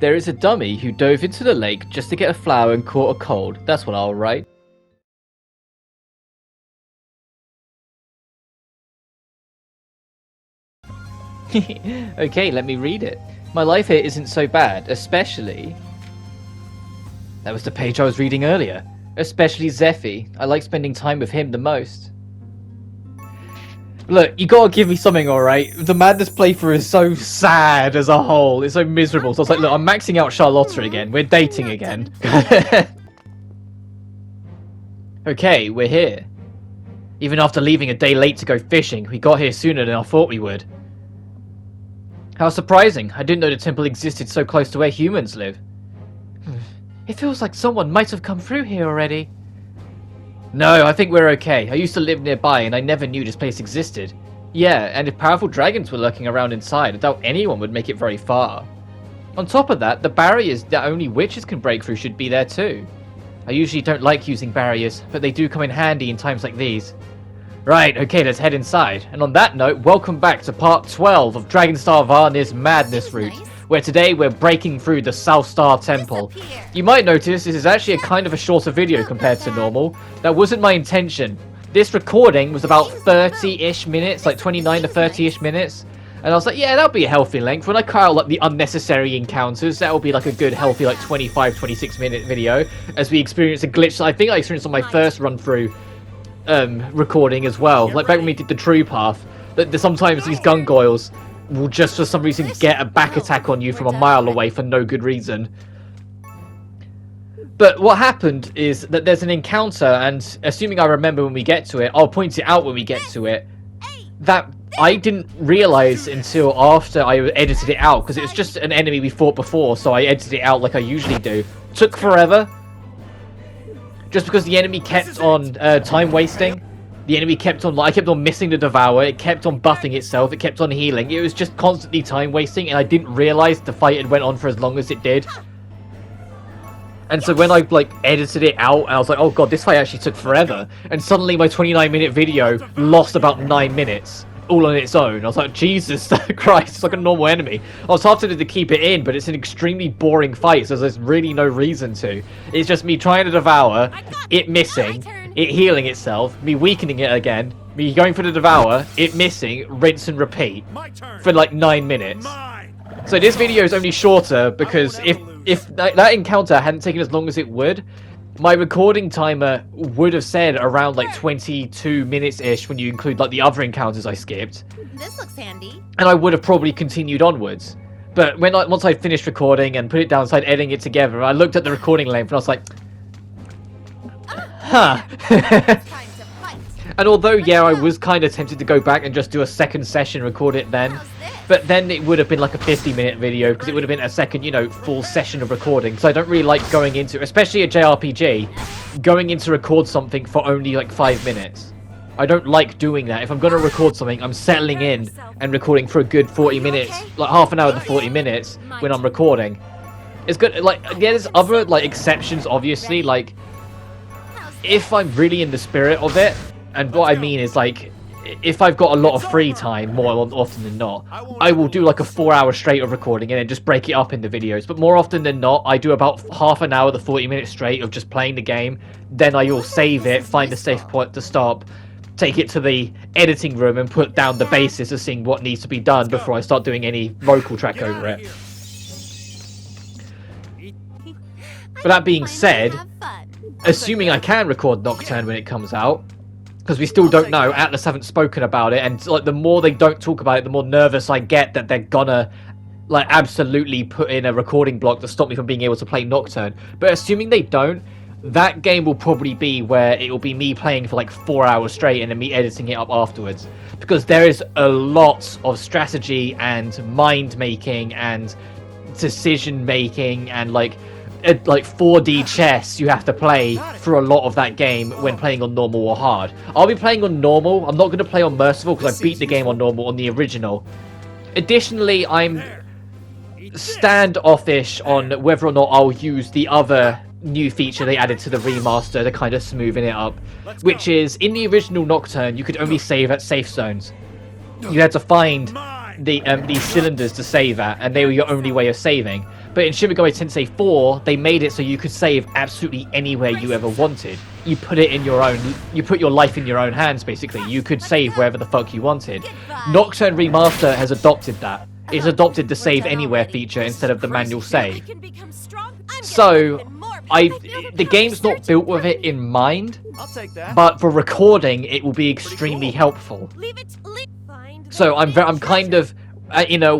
There is a dummy who dove into the lake just to get a flower and caught a cold. That's what I'll write. Okay, let me read it. My life here isn't so bad, especially... That was the page I was reading earlier. Especially Zephy. I like spending time with him the most. Look, you gotta give me something, alright? The Madness playthrough is so sad as a whole. It's so miserable. So I was like, look, I'm maxing out Charlotta again. We're dating again. Okay, we're here. Even after leaving a day late to go fishing, we got here sooner than I thought we would. How surprising. I didn't know the temple existed so close to where humans live. It feels like someone might have come through here already. No, I think we're okay. I used to live nearby and I never knew this place existed. Yeah, and if powerful dragons were lurking around inside, I doubt anyone would make it very far. On top of that, the barriers that only witches can break through should be there too. I usually don't like using barriers, but they do come in handy in times like these. Right, okay, let's head inside. And on that note, welcome back to part 12 of Dragonstar Varnir's Madness route, where today we're breaking through the South Star Temple. You might notice this is actually a kind of a shorter video compared to normal. That wasn't my intention. This recording was about 30-ish minutes, like 29 to 30-ish minutes. And I was like, yeah, that'll be a healthy length. When I cut out like the unnecessary encounters, that'll be like a good, healthy, like 25, 26 minute video. As we experience a glitch that I think I experienced on my first run through recording as well. Like back when we did the True Path, that sometimes these gungoyles will just for some reason get a back attack on you from a mile away for no good reason. But what happened is that there's an encounter, and assuming I remember when we get to it, I'll point it out when we get to it, that I didn't realise until after I edited it out, because it was just an enemy we fought before, so I edited it out like I usually do. Took forever. Just because the enemy kept on time wasting. The enemy kept on, I kept on missing the Devour, it kept on buffing itself, it kept on healing. It was just constantly time wasting, and I didn't realise the fight had went on for as long as it did. And so when I like edited it out, I was like, oh god, this fight actually took forever. And suddenly my 29-minute video lost about 9 minutes. All on its own. I was like, Jesus Christ, it's like a normal enemy. I was half tempted to keep it in, but it's an extremely boring fight, so there's really no reason to. It's just me trying to devour, it missing, it healing itself, me weakening it again, me going for the Devour, it missing, rinse and repeat for like 9 minutes. So this video is only shorter because if that encounter hadn't taken as long as it would, my recording timer would have said around like 22 minutes-ish when you include like the other encounters I skipped. This looks handy. And I would have probably continued onwards. But once I finished recording and put it down, started editing it together, I looked at the recording length and I was like, huh. And although, yeah, I was kind of tempted to go back and just do a second session, record it then. But then it would have been like a 50-minute video, because it would have been a second, you know, full session of recording. So I don't really like going into, especially a JRPG, going in to record something for only like 5 minutes. I don't like doing that. If I'm going to record something, I'm settling in and recording for a good 40 minutes, like half an hour to 40 minutes when I'm recording. It's good, like, yeah, there's other, like, exceptions, obviously, like, if I'm really in the spirit of it, and what I mean is, like, if I've got a lot of free time, more often than not, I will do like a 4-hour straight of recording and then just break it up into videos. But more often than not, I do about half an hour to 40 minutes straight of just playing the game. Then I will save it, find a safe point to stop, take it to the editing room and put down the basis of seeing what needs to be done before I start doing any vocal track over it. But that being said, assuming I can record Nocturne when it comes out, because we still don't know, Atlas haven't spoken about it, and like the more they don't talk about it, the more nervous I get that they're gonna like absolutely put in a recording block to stop me from being able to play Nocturne. But assuming they don't, that game will probably be where it will be me playing for like 4 hours straight and then me editing it up afterwards, because there is a lot of strategy and mind making and decision making and like 4D chess you have to play for a lot of that game when playing on normal or hard. I'll be playing on normal. I'm not going to play on merciful because I beat the game on normal on the original. Additionally, I'm standoffish on whether or not I'll use the other new feature they added to the remaster to kind of smoothen it up, which is in the original Nocturne you could only save at safe zones. You had to find these cylinders to save at, and they were your only way of saving. But in Shin Megami Tensei 4, they made it so you could save absolutely anywhere you ever wanted. You put it in your own, you put your life in your own hands, basically. You could save wherever the fuck you wanted. Nocturne Remaster has adopted that. It's adopted the save anywhere feature instead of the manual save. So, the game's not built with it in mind, but for recording, it will be extremely helpful. So I'm kind of,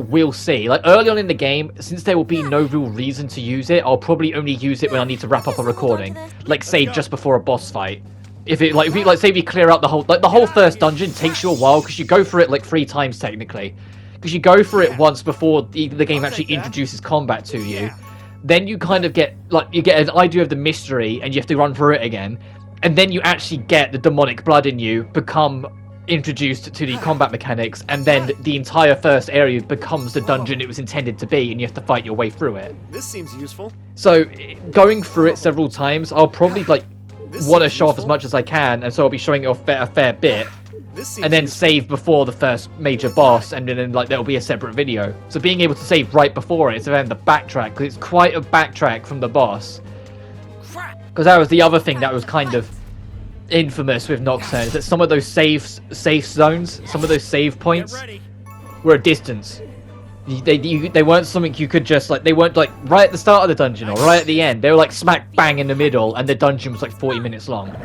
we'll see. Like, early on in the game, since there will be no real reason to use it, I'll probably only use it when I need to wrap up a recording. Like, say, just before a boss fight. If say we clear out the whole first dungeon takes you a while, because you go for it, like, 3 times, technically. Because you go for it once before the game actually introduces combat to you. Then you kind of get, you get an idea of the mystery, and you have to run through it again. And then you actually get the demonic blood in you become introduced to the combat mechanics, and then the entire first area becomes the dungeon it was intended to be, and you have to fight your way through it. This seems useful. So, going through it several times, I'll probably, want to show off as much as I can, and so I'll be showing it off a fair bit. And then save before the first major boss, and then there'll be a separate video. So being able to save right before it, so then the backtrack, because it's quite a backtrack from the boss. Because that was the other thing that was kind of infamous with Nocturne, is that some of those safe zones, some of those save points, were a distance. They weren't something you could just, they weren't right at the start of the dungeon or right at the end. They were smack bang in the middle, and the dungeon was 40 minutes long.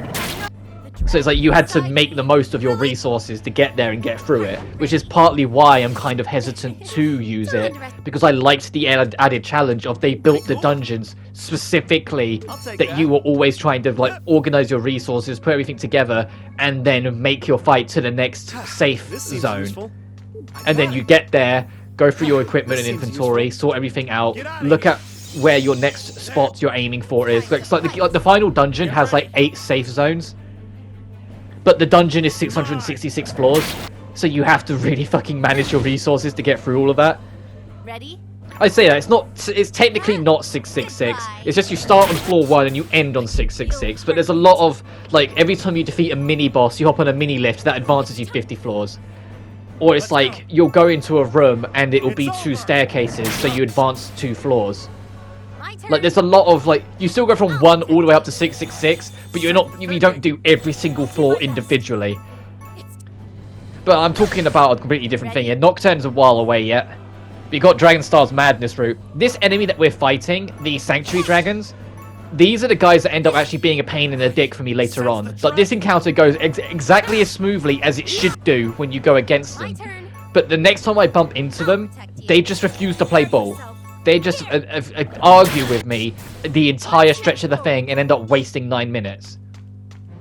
So it's you had to make the most of your resources to get there and get through it, which is partly why I'm kind of hesitant to use it, because I liked the added challenge of they built the dungeons specifically that you were always trying to organize your resources, put everything together, and then make your fight to the next safe zone. And then you get there, go through your equipment and inventory, sort everything out, look at where your next spot you're aiming for is. The final dungeon has 8 safe zones. But the dungeon is 666 floors, so you have to really fucking manage your resources to get through all of that. Ready? I say that, it's technically not 666, it's just you start on floor 1 and you end on 666, but there's a lot of, every time you defeat a mini-boss, you hop on a mini-lift that advances you 50 floors. Or it's you'll go into a room and it'll be 2 staircases, so you advance 2 floors. There's a lot of, you still go from 1 all the way up to 666, but you don't do every single floor individually. But I'm talking about a completely different thing here. Nocturne's a while away yet. We got Dragonstar's Madness route. This enemy that we're fighting, the Sanctuary Dragons, these are the guys that end up actually being a pain in the dick for me later on. This encounter goes exactly as smoothly as it should do when you go against them. But the next time I bump into them, they just refuse to play ball. They just argue with me the entire stretch of the thing and end up wasting 9 minutes.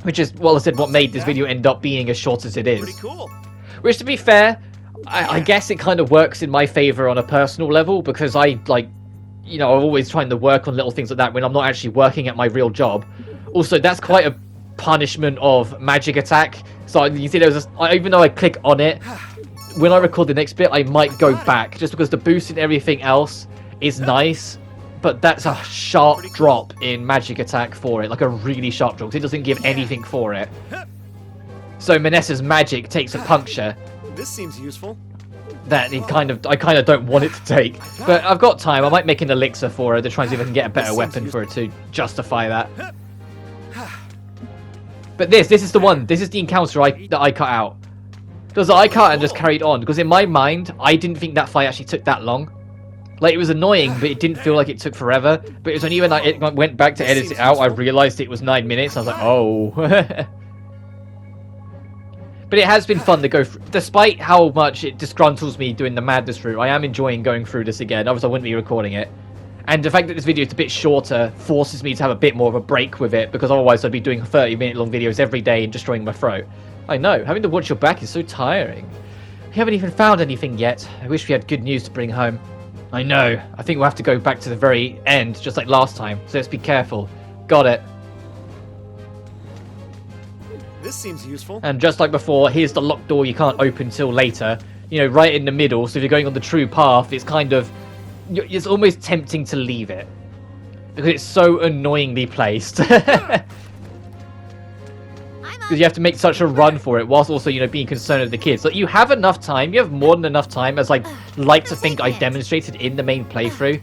Which is, well, I said, what made this video end up being as short as it is. Pretty cool. Which, to be fair, I guess it kind of works in my favor on a personal level, because I'm always trying to work on little things like that when I'm not actually working at my real job. Also, that's quite a punishment of magic attack. So you see, even though I click on it, when I record the next bit, I might go back, just because the boost and everything else is nice, but that's a sharp drop in magic attack for it, a really sharp drop, because it doesn't give anything for it. So Manessa's magic takes a puncture. This seems useful. That I kind of don't want it to take, but I've got time. I might make an elixir for her to try and see if I can get a better weapon for her to justify that. But this is the one. This is the encounter that I cut out. Because I cut and just carried on, because in my mind I didn't think that fight actually took that long. It was annoying, but it didn't feel like it took forever. But it was only when I went back to edit it out, I realized it was 9 minutes. I was like, oh. But it has been fun to go through. Despite how much it disgruntles me doing the Madness route, I am enjoying going through this again. Otherwise, I wouldn't be recording it. And the fact that this video is a bit shorter forces me to have a bit more of a break with it, because otherwise I'd be doing 30-minute long videos every day and destroying my throat. I know, having to watch your back is so tiring. We haven't even found anything yet. I wish we had good news to bring home. I know. I think we'll have to go back to the very end, just like last time. So let's be careful. Got it. This seems useful. And just like before, here's the locked door you can't open till later. Right in the middle. So if you're going on the true path, it's it's almost tempting to leave it, because it's so annoyingly placed. Because you have to make such a run for it, whilst also, being concerned with the kids. You have enough time. You have more than enough time, as I like to think I demonstrated in the main playthrough.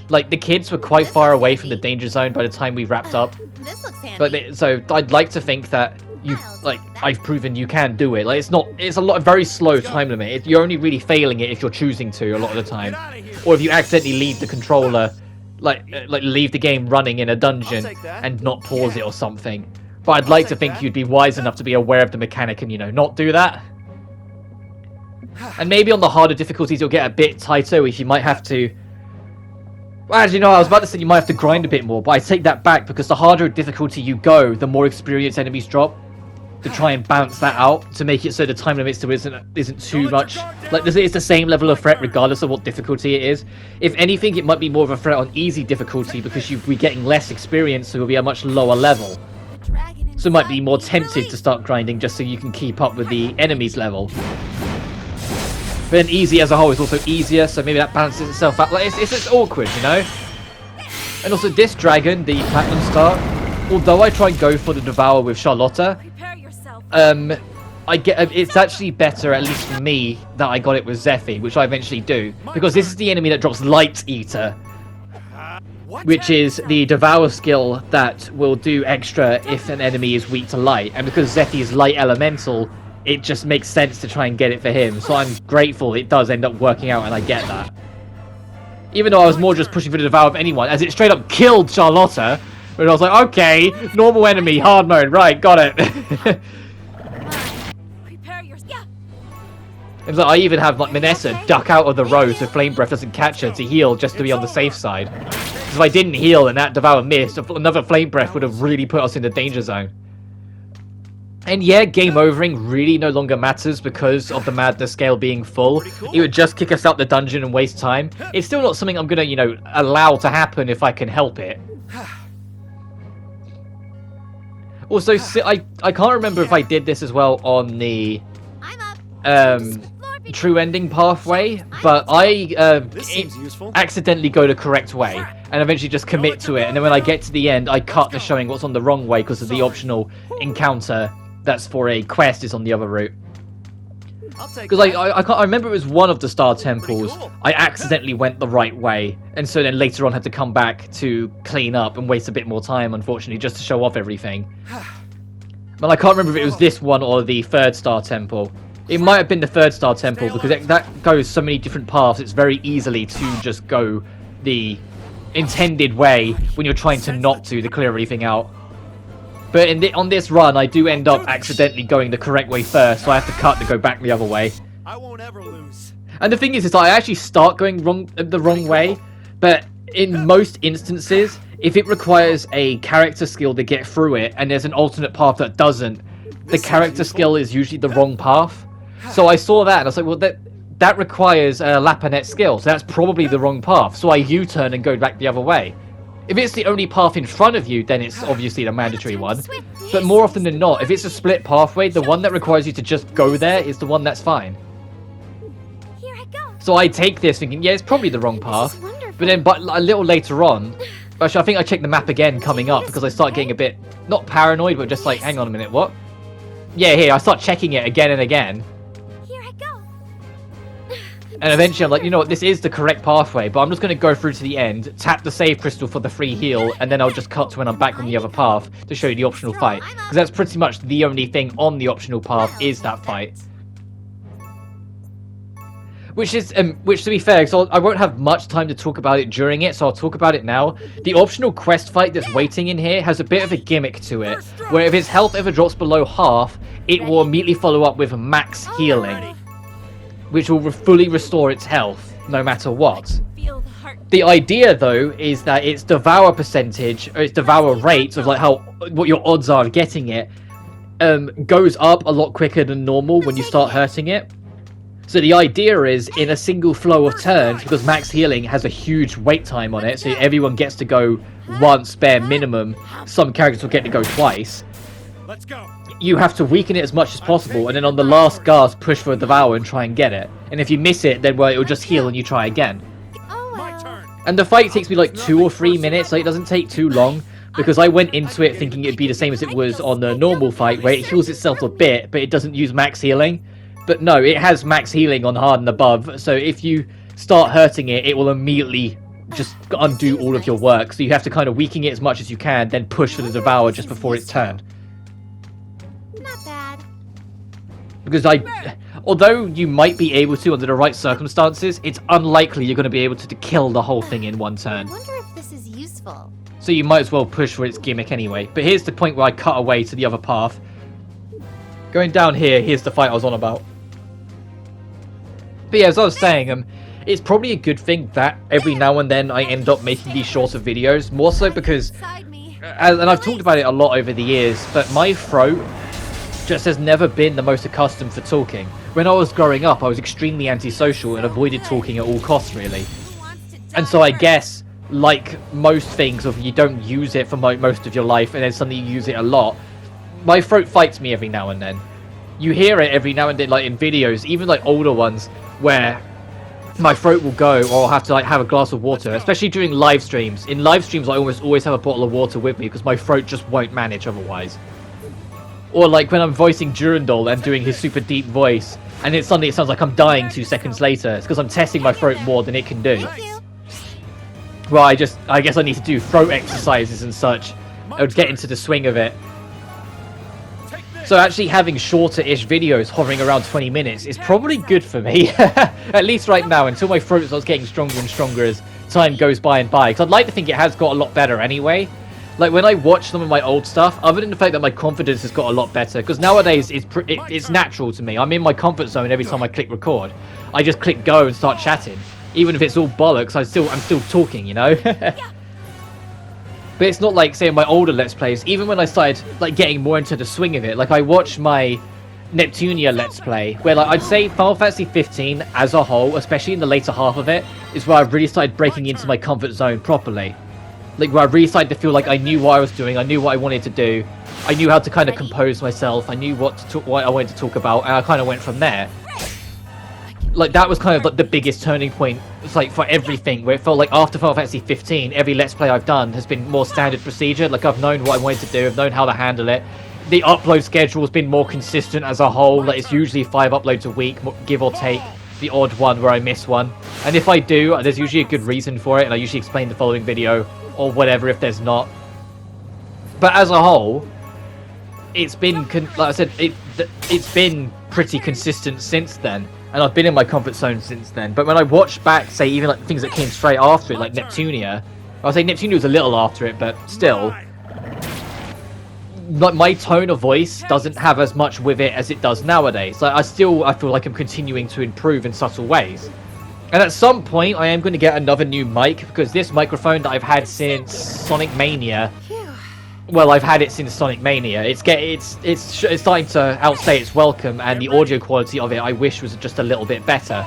Like, the kids were quite far away from the danger zone by the time we wrapped up. This looks handy. But so I'd like to think that you, like, I've proven you can do it. Like, it's a very slow time limit. You're only really failing it if you're choosing to a lot of the time, or if you accidentally leave the controller, like leave the game running in a dungeon and not pause it or something. But I'd like to think you'd be wise enough to be aware of the mechanic and, you know, not do that. And maybe on the harder difficulties you'll get a bit tighter, if you might have to... Well, as you know, I was about to say you might have to grind a bit more, but I take that back because the harder difficulty you go, the more experience enemies drop. To try and balance that out, to make it so the time limit still isn't too much. Like, it's the same level of threat regardless of what difficulty it is. If anything, it might be more of a threat on easy difficulty because you'll be getting less experience, so you'll be a much lower level. So it might be more tempted to start grinding just so you can keep up with the enemy's level. But then easy as a whole is also easier, so maybe that balances itself out. Like, it's awkward, you know? And also this dragon, the Platinum Star, although I try and go for the Devour with Charlotta, it's actually better, at least for me, that I got it with Zephy, which I eventually do. Because this is the enemy that drops Light Eater, which is the Devour skill that will do extra if an enemy is weak to light. And because Zephy is light elemental, it just makes sense to try and get it for him. So I'm grateful it does end up working out and I get that. Even though I was more just pushing for the Devour of anyone, as it straight up killed Charlotta. But I was like, okay, normal enemy, hard mode, right, got it. And like, I even have like Manessa duck out of the row so Flame Breath doesn't catch her to heal just to be on the safe side. Because if I didn't heal and that Devour missed, another Flame Breath would have really put us in the danger zone. And yeah, game overing really no longer matters because of the madness scale being full. It would just kick us out the dungeon and waste time. It's still not something I'm gonna, you know, allow to happen if I can help it. Also, I can't remember if I did this as well on the true ending pathway, but I accidentally go the correct way and eventually just commit to it, and then when I get to the end I cut the showing what's on the wrong way because of the optional encounter that's for a quest is on the other route. Because I remember it was one of the star temples I accidentally went the right way, and so then later on had to come back to clean up and waste a bit more time, unfortunately, just to show off everything. But I can't remember if it was this one or the third star temple. It might have been the third star temple because that goes so many different paths. It's very easily to just go the intended way when you're trying to not to clear everything out. But on this run, I do end up accidentally going the correct way first, so I have to cut to go back the other way. I won't ever lose. And the thing is I actually start going the wrong way, but in most instances, if it requires a character skill to get through it, and there's an alternate path that doesn't, the character skill is usually the wrong path. So I saw that, and I was like, well, that requires a Lapanet skill, so that's probably the wrong path. So I U-turn and go back the other way. If it's the only path in front of you, then it's obviously the mandatory one. But more often than not, if it's a split pathway, the one that requires you to just go there is the one that's fine. Here I go. So I take this thinking, yeah, it's probably the wrong path. But then a little later on, actually I think I checked the map again coming up because I start getting a bit, not paranoid, but just like, hang on a minute, what? Yeah, here, I start checking it again and again. And eventually I'm like, you know what, this is the correct pathway, but I'm just going to go through to the end, tap the save crystal for the free heal, and then I'll just cut to when I'm back on the other path to show you the optional fight. Because that's pretty much the only thing on the optional path is that fight. Which to be fair, so I won't have much time to talk about it during it, so I'll talk about it now. The optional quest fight that's waiting in here has a bit of a gimmick to it, where if his health ever drops below half, it will immediately follow up with max healing, which will fully restore its health, no matter what. The idea, though, is that its devour percentage, or its devour rate, of like what your odds are of getting it, goes up a lot quicker than normal when you start hurting it. So the idea is, in a single flow of turns, because max healing has a huge wait time on it, so everyone gets to go once bare minimum, some characters will get to go twice. Let's go. You have to weaken it as much as possible, and then on the last gasp, push for a devour and try and get it. And if you miss it, then well, it'll just heal and you try again. My turn. And the fight takes me like 2 or 3 minutes, so it doesn't take too long, because I went into it thinking it'd be the same as it was on the normal fight, where it heals itself a bit, but it doesn't use max healing. But no, it has max healing on hard and above, so if you start hurting it, it will immediately just undo all of your work. So you have to kind of weaken it as much as you can, then push for the Devour just before its turn. Not bad. Because although you might be able to under the right circumstances, it's unlikely you're going to be able to kill the whole thing in one I turn. wonder if this is useful. So you might as well push for its gimmick anyway. But here's the point where I cut away to the other path. Going down here, here's the fight I was on about. But yeah, as I was saying, it's probably a good thing that every now and then I end up making these shorter videos. More so because, Beside me. and I've talked about it a lot over the years, but my throat just has never been the most accustomed for talking. When I was growing up, I was extremely antisocial and avoided talking at all costs, really. Who wants to And die so I first? guess, like most things, if you don't use it for most of your life and then suddenly you use it a lot, my throat fights me every now and then. You hear it every now and then, like in videos, even like older ones, where my throat will go, or I'll have to like have a glass of water, especially during live streams. In live streams, I almost always have a bottle of water with me because my throat just won't manage otherwise. Or like when I'm voicing Durandal and doing his super deep voice, and it suddenly sounds like I'm dying 2 seconds later. It's because I'm testing my throat more than it can do. Thank you. Well, I guess I need to do throat exercises and such. I would get into the swing of it. So actually having shorter-ish videos hovering around 20 minutes is probably good for me. At least right now, until my throat starts getting stronger and stronger as time goes by and by. Because I'd like to think it has got a lot better anyway. Like when I watch some of my old stuff, other than the fact that my confidence has got a lot better, because nowadays it's natural to me. I'm in my comfort zone every time I click record. I just click go and start chatting. Even if it's all bollocks, I'm still talking, you know? But it's not like, say, in my older Let's Plays, even when I started like getting more into the swing of it, like I watched my Neptunia Let's Play, where like I'd say Final Fantasy 15 as a whole, especially in the later half of it, is where I really started breaking into my comfort zone properly. Like where I really started to feel like I knew what I was doing, I knew what I wanted to do, I knew how to kind of compose myself, I knew what I wanted to talk about, and I kind of went from there. Like that was kind of like the biggest turning point. It's like for everything, where it felt like after Final Fantasy 15, every Let's Play I've done has been more standard procedure. Like I've known what I wanted to do, I've known how to handle it. The upload schedule has been more consistent as a whole. Like it's usually 5 uploads a week, give or take. The odd one where I miss one. And if I do, there's usually a good reason for it, and I usually explain the following video or whatever if there's not. But as a whole, it's been like I said, it's been pretty consistent since then. And I've been in my comfort zone since then. But when I watch back, say, even like things that came straight after it, like Neptunia, I'll say Neptunia was a little after it, but still, like my tone of voice doesn't have as much with it as it does nowadays. Like I feel like I'm continuing to improve in subtle ways. And at some point, I am going to get another new mic, because this microphone that I've had since Sonic Mania, well, I've had it since Sonic Mania. It's starting to outstay its welcome, and the audio quality of it I wish was just a little bit better.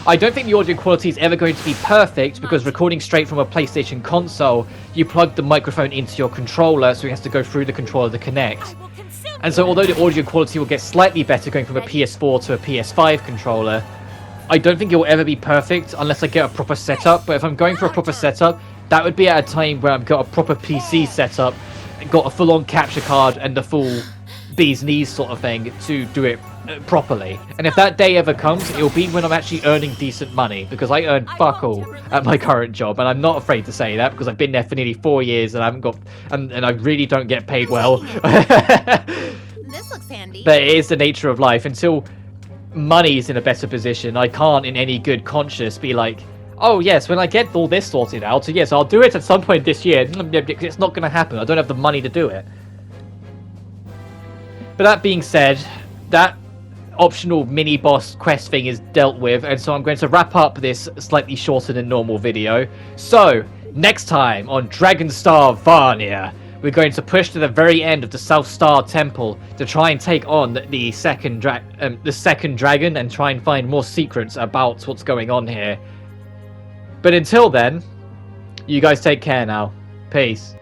I don't think the audio quality is ever going to be perfect, because recording straight from a PlayStation console, you plug the microphone into your controller, so it has to go through the controller to connect. And so although the audio quality will get slightly better going from a PS4 to a PS5 controller, I don't think it will ever be perfect unless I get a proper setup. But if I'm going for a proper setup, that would be at a time where I've got a proper PC setup, got a full-on capture card and the full bee's knees sort of thing to do it properly. And if that day ever comes, it'll be when I'm actually earning decent money, because I earn fuck all at my current job, and I'm not afraid to say that because I've been there for nearly 4 years and I haven't got and I really don't get paid well. This looks handy. But it is the nature of life. Until money's in a better position, I can't in any good conscience be like, oh yes, when I get all this sorted out, so yes, I'll do it at some point this year. It's not going to happen. I don't have the money to do it. But that being said, that optional mini-boss quest thing is dealt with, and so I'm going to wrap up this slightly shorter than normal video. So, next time on Dragonstar VARNIR, we're going to push to the very end of the South Star Temple to try and take on the second dragon and try and find more secrets about what's going on here. But until then, you guys take care now. Peace.